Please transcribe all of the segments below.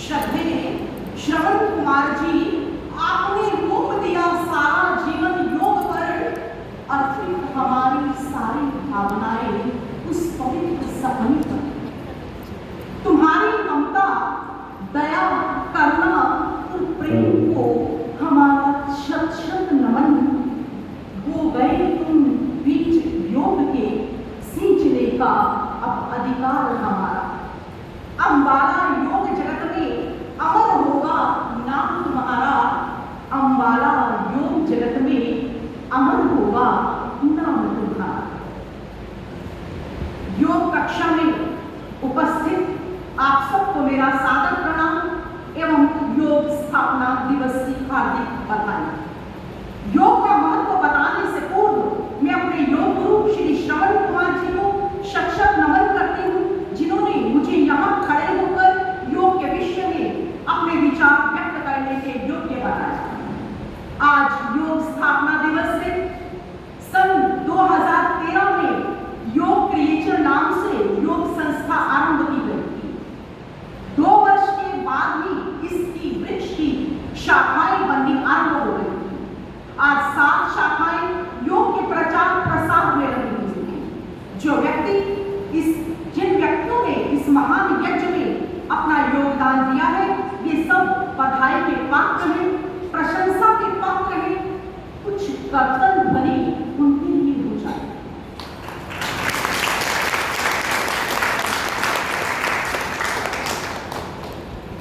श्रद्धेय श्रवण कुमार जी, आपने रोक दिया सारा जीवन योग पर, अर्पित हमारी सारी भावनाएं उस पवित्र सपने पर। तुम्हारी ममता, दया, करुणा और प्रेम को हमारा शत शत नमन। वो गए तुम बीच योग के, सींचने का अब अधिकार हमारा। अम्बाला योग जगत में अमर होगा नाम तुम्हारा। अम्बाला योग जगत में अमर होगा नाम तुम्हारा। योग कक्षा में उपस्थित आप सबको मेरा सादर प्रणाम एवं योग स्थापना दिवस की हार्दिक बधाई। योग का महत्व बताने से पूर्व मैं अपने योग गुरु श्री श्रवण कुमार जी को शत शत नमन करती हूँ, जिन्होंने मुझे यहाँ खड़े होकर योग के विषय में अपने विचार व्यक्त करने के योग्य बनाया। आज योग स्थापना दिवस है। सन 2013 में योग क्रिएचर नाम से योग संस्था आरंभ की गई थी। 2 वर्ष के बाद ही इसकी वृक्ष की शाखाएं बननी आरंभ हो गई थी। आज 7 शाखाएं योग के प्रचार प्रसार में रही हुई हैं। जिन व्यक्तियों ने इस महान यज्ञ में अपना योगदान दिया है, ये सब बधाई के पात्र हैं, प्रशंसा के पात्र हैं। कुछ कर्तव्य भरी उनके लिए हो जाए।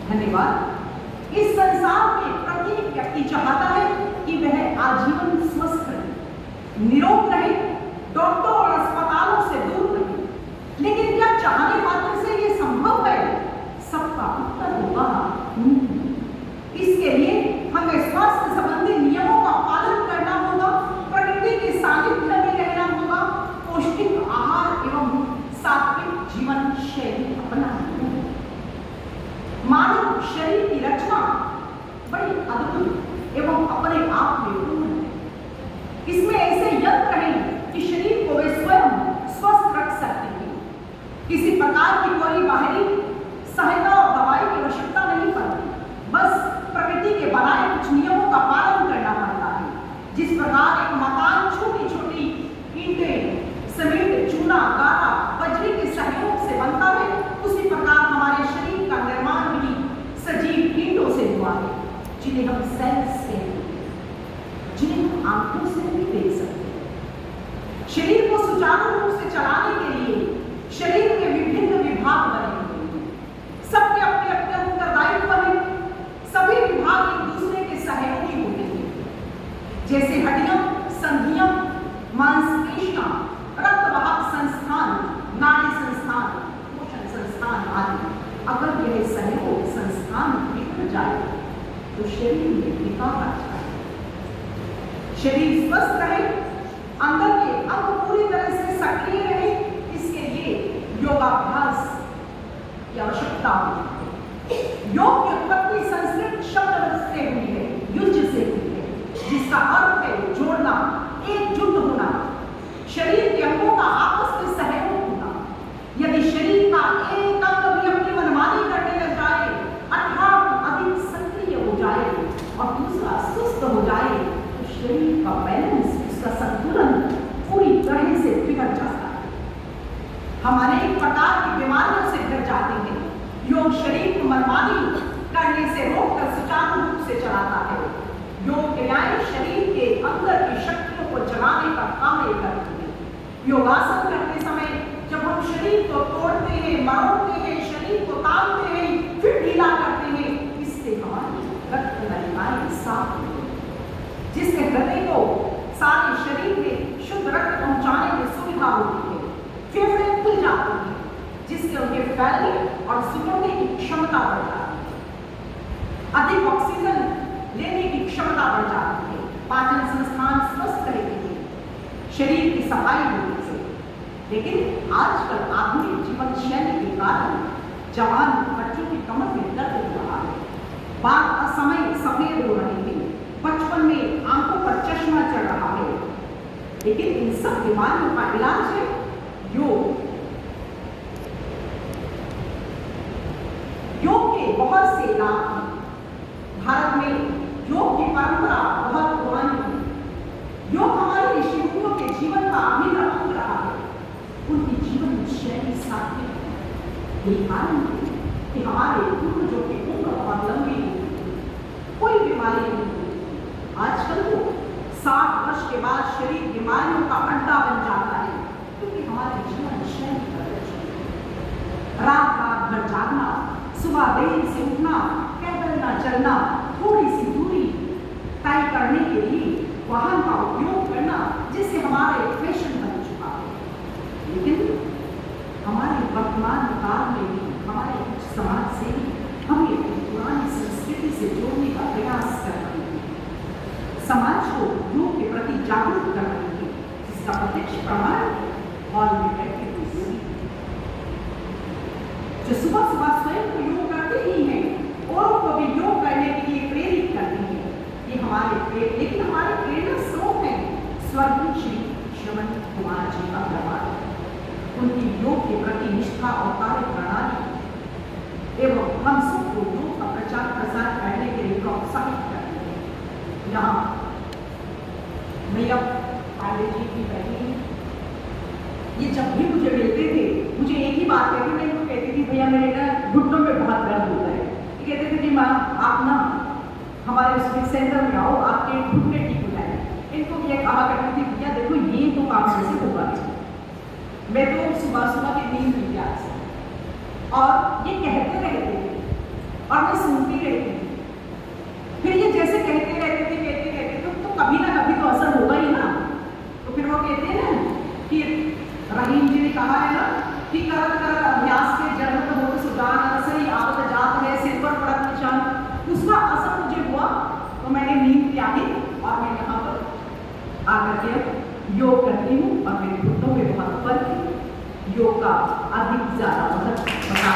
धन्यवाद। इस संसार में प्रत्येक व्यक्ति चाहता है कि वह आजीवन स्वस्थ रहे, निरोग रहे, डॉक्टर और अस्पतालों से दूर रहे। लेकिन क्या चाहने मात्र से ये संभव है? सबका उत्तर होगा नहीं। इसके लिए हमें स्वास्थ्य संबंधी नियमों का पालन करना होगा, प्रकृति के सानिध्य में रहना होगा, पौष्टिक आहार एवं सात्विक जीवन शैली अपनानी होगी। मानव शरीर की रचना बड़ी अद्भुत एवं अपने आप में पूर्ण है। इसमें ऐसे यंत्र हैं कि शरीर को वे स्वयं स्वस्थ रख सकते हैं। किसी प्रकार की कोई बाहरी सहायता और दवाई की आवश्यकता नहीं पड़ती, बस प्रकृति के बनाए कुछ नियमों का पालन करना पड़ता है। जिस प्रकार एक मकान छोटी छोटी ईंटें, सीमेंट, चूना, गारा, बजरी के सहयोग से बनता है, उसी प्रकार हमारे शरीर का निर्माण भी सजीव ईंटों से हुआ है, जिन्हें हम सेल्स कहते हैं, जिन्हें हम आंखों से नहीं देख सकते। शरीर को सुचारू रूप से चलाने के लिए शरीर में विभिन्न विभाग बने हुए हैं। सबके अपने अपने उत्तरदायित्व हैं। सभी विभाग एक दूसरे के सहयोगी होते हैं, जैसे हड्डियां, संधियां, मांसपेशियां, रक्तवाहक संस्थान, नाड़ी संस्थान, पोषण संस्थान आदि। अगर यह सहयोग संस्थान बिगड़ जाए तो शरीर में विकार आ जाए। शरीर स्वस्थ रहे, अंदर के अंग पूरी तरह से सक्रिय रहे, इसके लिए योगाभ्यास की आवश्यकता होती है। योग की उत्पत्ति संस्कृत शब्द से हुई है, युज से हुई है, जिसका अर्थ है जोड़ना, एकजुट होना, शरीर के अंगों का आपस में सहयोग होना। यदि शरीर का एक अंग भी अपनी मनमानी करने लग जाए अर्थात अधिक सक्रिय हो जाए और दूसरा सुस्त हो जाए, तो शरीर का बैलेंस, उसका संतुलन पूरी तरह से बिगड़ जाता है। हम अनेक प्रकार की बीमारियों से घिर जाते हैं। योग शरीर को मनमानी करने से रोककर सुचारू रूप से चलाता है। योग क्रियाएं शरीर के अंदर की शक्तियों को जगाने का काम करती है। योगासन करते समय जब हम शरीर को तोड़ते हैं, मरोड़ते हैं, शरीर को तानते हैं, फिर ढीला करते हैं, इससे हमारी रक्त नलिकाएं साफ होती हैं, जिससे हृदय को सारे शरीर में शुद्ध रक्त पहुंचाने में सुविधा होती है। फेफड़े खुल जाते हैं, जिससे उनके फैलने और सिकुड़ने की क्षमता बढ़ जाती है। अधिक ऑक्सीजन लेने की क्षमता बढ़ जाती है। पाचन संस्थान स्वस्थ रहते हैं, शरीर की सफाई होती है। लेकिन आजकल आधुनिक जीवन शैली के कारण जवान बच्चों की कमर में दर्द हो रहा है, बाल असमय सफेद हो रहे हैं, बचपन में आंखों पर चश्मा चढ़ रहा है। लेकिन इन सब बीमारियों का इलाज है योग। योग के बहुत बहुत से लाभ हैं। भारत में योग की परंपरा बहुत पुरानी है। योग हमारे ऋषि मुनियों के जीवन का अभिन्न अंग रहा है। उनकी जीवन शैली सात्विक है। यही कारण है कि हमारे पूर्वजों की उम्र बहुत लंबी होती, कोई बीमारी नहीं होती। आजकल तो 60 वर्ष के बाद शरीर बीमारियों का अड्डा बन जाता है, क्योंकि हमारे जीवन शैली बदल चुकी है। रात रात भर जागना, सुबह देरी से उठना, पैदल न चलना, थोड़ी सी दूरी तय करने के लिए वाहन का उपयोग करना, जिससे हमारा एक फैशन बन चुका है। लेकिन हमारे वर्तमान काल में भी हमारे कुछ समाज से हमें पुरानी संस्कृति से जोड़ने का प्रयास कर रहे हैं। समाज को योग के प्रति जागरूक कर रहे हैं, जिसका प्रत्यक्ष प्रमाण हॉल में बैठे हुए योगी जो सुबह सुबह स्वयं को योग करते ही हैं, औरों को भी योग करने के लिए प्रेरित करते हैं। ये लेकिन हमारे प्रेरणा स्रोत है स्वर्गीय श्री श्रवण कुमार जी का व्यवहार, उनकी योग के प्रति निष्ठा और कार्य प्रणाली एवं हम सबको योग का प्रचार प्रसार करने के लिए प्रोत्साहित करते हैं। यहाँ मैया पांडे जी की बहन, ये जब भी मुझे मिलते थे, मुझे एक ही बात कहती, मैं इनको कहती थी भैया मेरे ना घुटनों में बहुत दर्द होता है। ये कहते थे कि माँ आप ना हमारे उस सेंटर में आओ, आपके घुटने ठीक हो जाए। इनको ये कहा करती थी भैया देखो ये तो काम कैसे होगा। मैं तो सुबह सुबह की नींद हुई आज से, और ये कहते रहते थे और मैं सुनती रहती थी। फिर ये जैसे कहते रहते तो कभी ना कभी तो असर होगा ही ना। तो फिर वो कहते हैं ना कि रहीम जी ने कहा है ना कि करत करत अभ्यास के जन्म हो तो सुजान असरी आवत जात है सिर पर पड़त निशान। उसका असर मुझे हुआ तो मैंने नींद त्यागी और मैं यहाँ पर आकर के योग करती हूँ और मेरे घुटनों में बहुत फर्क है। योग का अधिक ज्यादा मतलब बता